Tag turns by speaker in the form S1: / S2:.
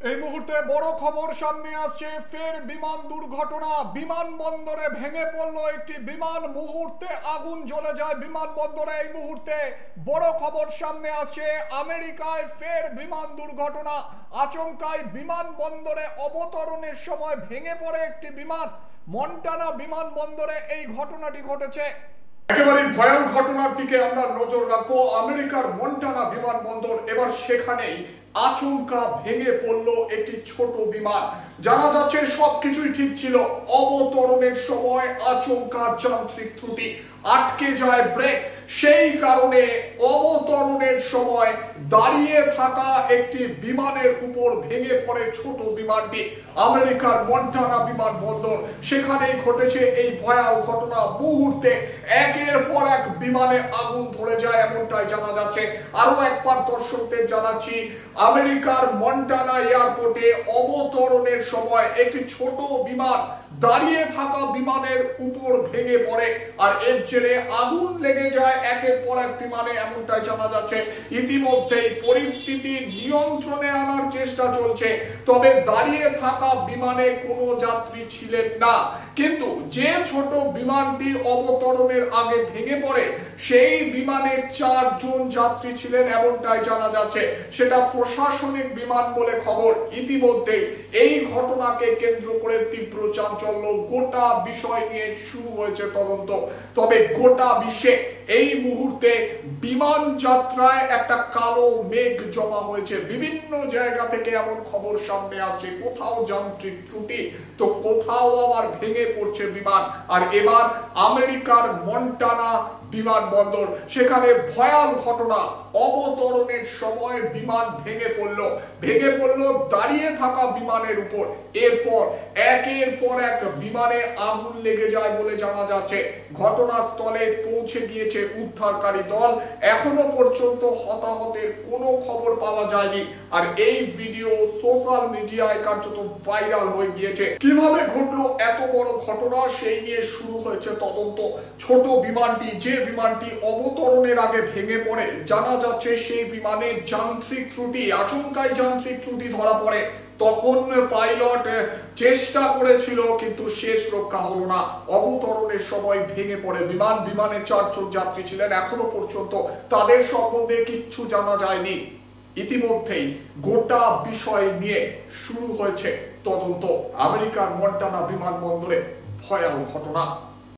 S1: এই মুহূর্তে বড় খবর সামনে আসছে। ফের বিমান দুর্ঘটনা। বিমানবন্দরে ভেঙে পড়লো একটি বিমান, মুহূর্তে আগুন জ্বলে যায় বিমানবন্দরে। এই মুহূর্তে বড় খবর সামনে আসছে। আমেরিকায় ফের বিমান দুর্ঘটনা। আচমকায় বিমানবন্দরে অবতরণের সময় ভেঙে পড়ে একটি বিমান। মন্টানা বিমানবন্দরে এই ঘটনাটি ঘটেছে। একেবারে ভয়াল ঘটনার দিকে আমরা নজর রাখবো। আমেরিকার মন্টানা বিমানবন্দর, এবার সেখানেই আচমকা ভেঙে পড়লো একটি ছোট বিমান। জানা যাচ্ছে সবকিছুই ঠিক ছিল, অবতরণের সময় আচমকা যান্ত্রিক ত্রুটি, আটকে যায় ব্রেক। সেই কারণে অবতরণের সময় দাঁড়িয়ে থাকা একটি বিমানের উপর ভেঙে পড়ে ছোট বিমানটি। আমেরিকার মন্টানা বিমানবন্দর, সেখানেই ঘটেছে এই ভয়াল ঘটনা। মুহূর্তে একের পর এক বিমানে আগুন ধরে যায় এমনটাই জানা যাচ্ছে। আরো একবার দর্শকদের জানাচ্ছি, আমেরিকার মন্টানা এয়ারপোর্টে অবতরণের সময় একটি ছোট বিমান দাঁড়িয়ে থাকা বিমানের উপর ভেঙে পড়ে, আর এর জেরে আগুন লেগে যায় একের পর এক বিমানে এমনটাই জানা যাচ্ছে। ইতিমধ্যেই পরিস্থিতি নিয়ন্ত্রণে আনার চেষ্টা চলছে, তবে দাঁড়িয়ে থাকা বিমানে কোনো যাত্রী ছিলেন না। কিন্তু যে ছোট বিমানটি অবতরণের আগে ভেঙে পড়ে, সেই বিমানে 4 জন যাত্রী ছিলেন এমনটাই জানা যাচ্ছে। সেটা প্রশাসনিক বিমান বলে খবর। ইতিমধ্যে এই ঘটনাকে কেন্দ্র করে তীব্র চাঞ্চল্য, গোটা বিষয় নিয়ে শুরু হয়েছে তদন্ত। তবে গোটা বিশ্বে এই মুহূর্তে বিমান যাত্রায় একটা কালো মেঘ জমা হয়েছে। বিভিন্ন জায়গা থেকে এমন খবর সামনে আসছে, কোথাও যান্ত্রিক ত্রুটি তো কোথাও আবার ভেঙে পড়ছে বিমান। আর এবার আমেরিকার মন্টানা বিমানবন্দর, সেখানে ভয়াল ঘটনা। অবতরণের সময় বিমান ভেঙে পড়লো দাঁড়িয়ে থাকা বিমানের উপর। এরপর একের পর এক বিমানে আগুন লেগে যায় বলে জানা যাচ্ছে। ঘটনাস্থলে পৌঁছে গিয়েছে উদ্ধারকারী দল। এখনো পর্যন্ত হতাহতের কোনো খবর পাওয়া যায়নি। আর এই ভিডিও সোশ্যাল মিডিয়ায় কার্যত ভাইরাল হয়ে গিয়েছে। কিভাবে ঘটলো এত বড় ঘটনা, সেই নিয়ে শুরু হয়েছে তদন্ত। ছোট বিমানটি, যে বিমানটি অবতরণের আগে ভেঙে পড়ে, জানা যাচ্ছে সেই বিমানে যান্ত্রিক ত্রুটি, আচমকাই যান্ত্রিক ত্রুটি ধরা পড়ে। তখন পাইলট চেষ্টা করেছিল, কিন্তু শেষ রক্ষা হলো না। অবতরণের সময় ভেঙে পড়ে বিমান। বিমানে 4 জন যাত্রী ছিলেন। এখনো পর্যন্ত তাদের সম্বন্ধে কিচ্ছু জানা যায়নি। ইতিমধ্যেই গোটা বিষয় নিয়ে শুরু হয়েছে তদন্ত। আমেরিকার মন্টানা বিমানবন্দরে ভয়াল ঘটনা।